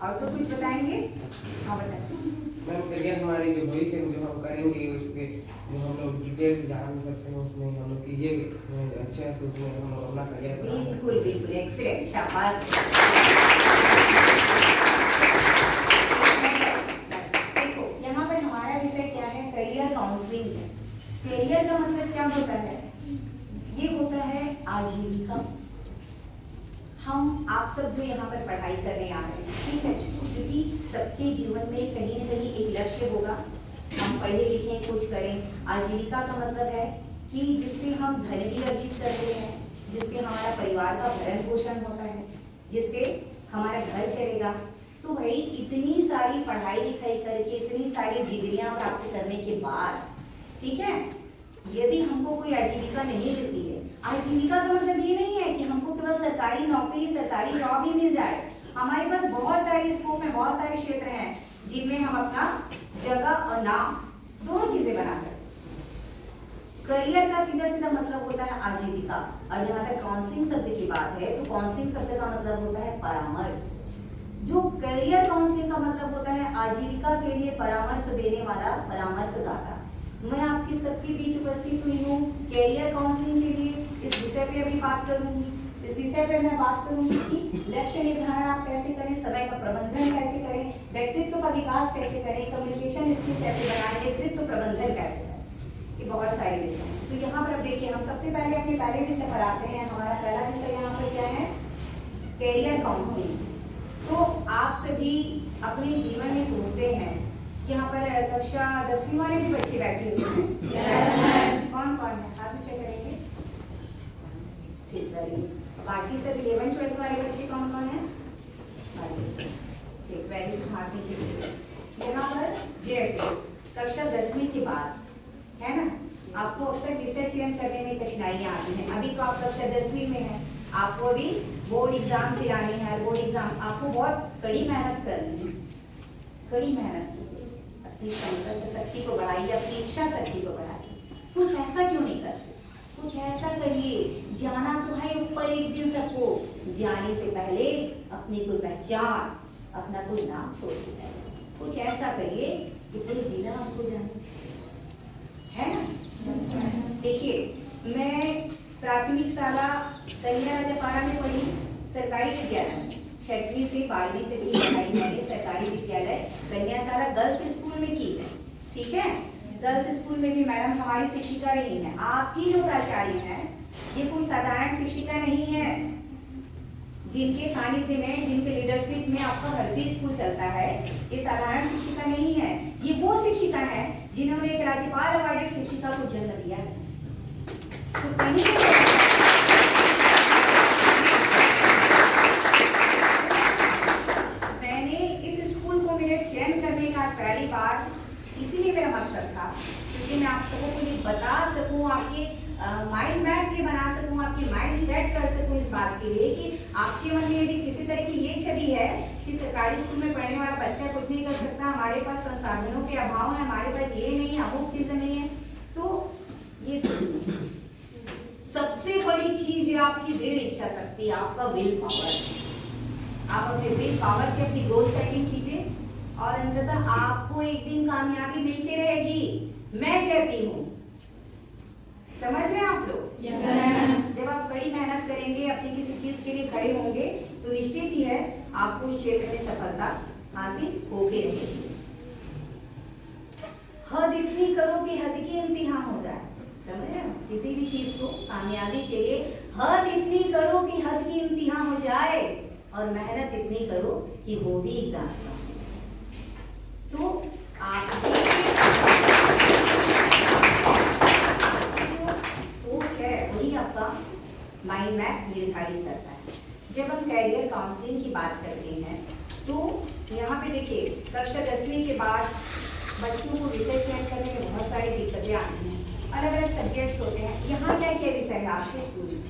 और तो कुछ बताएंगे? हाँ बताइए मैम। करियर हमारी जो भविष्य में जो हम करेंगे उसके जो हम लोग डिटेल्स जान सकते हैं उसमें हम लोग की ये अच्छे हैं तो उसमें हम लोग अपना करियर बिल्कुल बिल्कुल एक्सीलेंट शाबाश। देखो यहाँ पर हमारा विषय क्या है? करियर काउंसलिंग है। करियर का मतलब क्या होता है? ये होता है आजीविका। हम आप सब जो यहाँ पर पढ़ाई करने आ रहे हैं, ठीक है, क्योंकि सबके जीवन में कहीं ना कहीं एक लक्ष्य होगा। हम पढ़े लिखे कुछ करें। आजीविका का मतलब है कि जिससे हम धन भी अर्जित करते हैं, जिससे हमारा परिवार का भरण पोषण होता है, जिससे हमारा घर चलेगा। तो भाई इतनी सारी पढ़ाई लिखाई करके इतनी सारी डिग्रियां प्राप्त करने के बाद, ठीक है, यदि हमको कोई आजीविका नहीं मिलती है, आजीविका का मतलब ये नहीं है कि हमको केवल सरकारी नौकरी सरकारी जॉब ही मिल जाए। हमारे पास बहुत सारे स्कोप में बहुत सारे क्षेत्र हैं जिनमें हम अपना जगह और नाम दोनों चीजें बना सकते हैं। करियर का सीधा सीधा मतलब होता है आजीविका। और जहां तक काउंसलिंग शब्द की बात है तो काउंसलिंग शब्द का मतलब होता है परामर्श। जो करियर काउंसलिंग का मतलब होता है आजीविका के लिए परामर्श देने वाला परामर्शदाता। मैं आपकी सबके बीच उपस्थित हुई हूँ कैरियर काउंसलिंग के लिए। इस विषय पे अभी बात करूंगी। इस विषय पे मैं बात करूंगी कि लक्ष्य निर्धारण आप कैसे करें, समय का प्रबंधन कैसे करें, व्यक्तित्व का विकास कैसे करें, कम्युनिकेशन स्किल कैसे बनाएं, नेतृत्व प्रबंधन कैसे करें। ये बहुत सारे विषय हैं। तो यहाँ पर अब देखिए हम सबसे पहले अपने पहले विषय पर आते हैं। हमारा पहला विषय यहाँ पर क्या है? Career counselling. तो आप सभी अपने जीवन में सोचते हैं, यहाँ पर कक्षा 10वीं वाले भी बच्चे बैठे हुए हैं। कौन कौन है? हाथ ऊंचा करेंगे। ठीक, वेरी गुड। बाकी सब 11th 12th वाले बच्चे कौन कौन है? ठीक, वेरी गुड। हाथ नीचे करिए। यहाँ पर जैसे कक्षा 10वीं के बाद है ना, आपको अक्सर विषय चयन करने में कठिनाइयाँ आती हैं। अभी तो आप कक्षा 10वीं में हैं, आपको अभी बोर्ड एग्जाम दिलानी है। बोर्ड एग्जाम आपको बहुत कड़ी मेहनत करनी है। कड़ी मेहनत कीजिए, अपनी संकल्प शक्ति को बढ़ाइए, अपनी इच्छा शक्ति को बढ़ाइए। कुछ ऐसा क्यों नहीं करते? कुछ ऐसा करिए। जाना तो है ऊपर एक दिन सबको, जाने से पहले अपनी कोई पहचान, अपना कोई नाम छोड़ दीजिए। कुछ ऐसा करिए कि पूरी जिला आपको जाने, है ना? देखिए मैं प्राथमिक शाला कन्या राजापारा में पढ़ी, सरकारी विद्यालय में। 6वीं से 12वीं तक की पढ़ाई मैंने सरकारी विद्यालय कन्याशाला गर्ल्स स्कूल में की है, ठीक है। गर्ल्स स्कूल में भी मैडम हमारी शिक्षिका रही है। आपकी जो प्राचार्य है ये कोई साधारण शिक्षिका नहीं है। जिनके सानिध्य में, जिनके लीडरशिप में आपका भर्ती स्कूल चलता है, ये साधारण शिक्षिका नहीं है। ये वो शिक्षिका है जिन्होंने एक राज्यपाल अवार्डेड शिक्षिका को जन्म दिया है। तो कहीं मैंने इस स्कूल को मेरे चयन करने का आज पहली बार इसीलिए मेरा मकसद था क्योंकि मैं आप सबों को ये बता सकूं, आपके माइंड मैप ये बना सकूं, आपके माइंड सेट कर सकूं इस बात के लिए कि आपके मन में यदि किसी तरह की ये छवि है कि सरकारी स्कूल में पढ़ने वाला बच्चा कुछ नहीं कर सकता, हमारे पास संसाधनों के अभाव है, हमारे पास ये नहीं है, अमुक चीजें नहीं है, तो ये सोचिए सबसे बड़ी चीज है आपकी दृढ़ इच्छा शक्ति, आपका विल पावर। आप अपने विल पावर से अपनी गोल सेटिंग कीजिए और अंततः आपको एक दिन कामयाबी मिलती रहेगी। मैं कहती हूँ, समझ रहे हैं आप लोग? जब आप कड़ी मेहनत करेंगे, अपनी किसी चीज के लिए खड़े होंगे तो निश्चित ही है आपको उस क्षेत्र में सफलता हासिल होके रहेगी। हद इतनी करो कि हद की इंतहा हो जाए। समझ रहे हो? किसी भी चीज को कामयाबी के लिए हद इतनी करो कि हद की इंतहा हो जाए और मेहनत इतनी करो कि वो भी एक दास्तां। तो आपकी सोच है वही आपका माइंड मैप निर्धारित करता है। जब हम कैरियर काउंसलिंग की बात करते हैं तो यहाँ पे देखिए कक्षा 10वीं के बाद बच्चों को विषय चयन करने में बहुत सारी दिक्कतें आती हैं। अलग अलग सब्जेक्ट्स होते हैं। यहाँ क्या क्या विषय है आपके स्कूल में?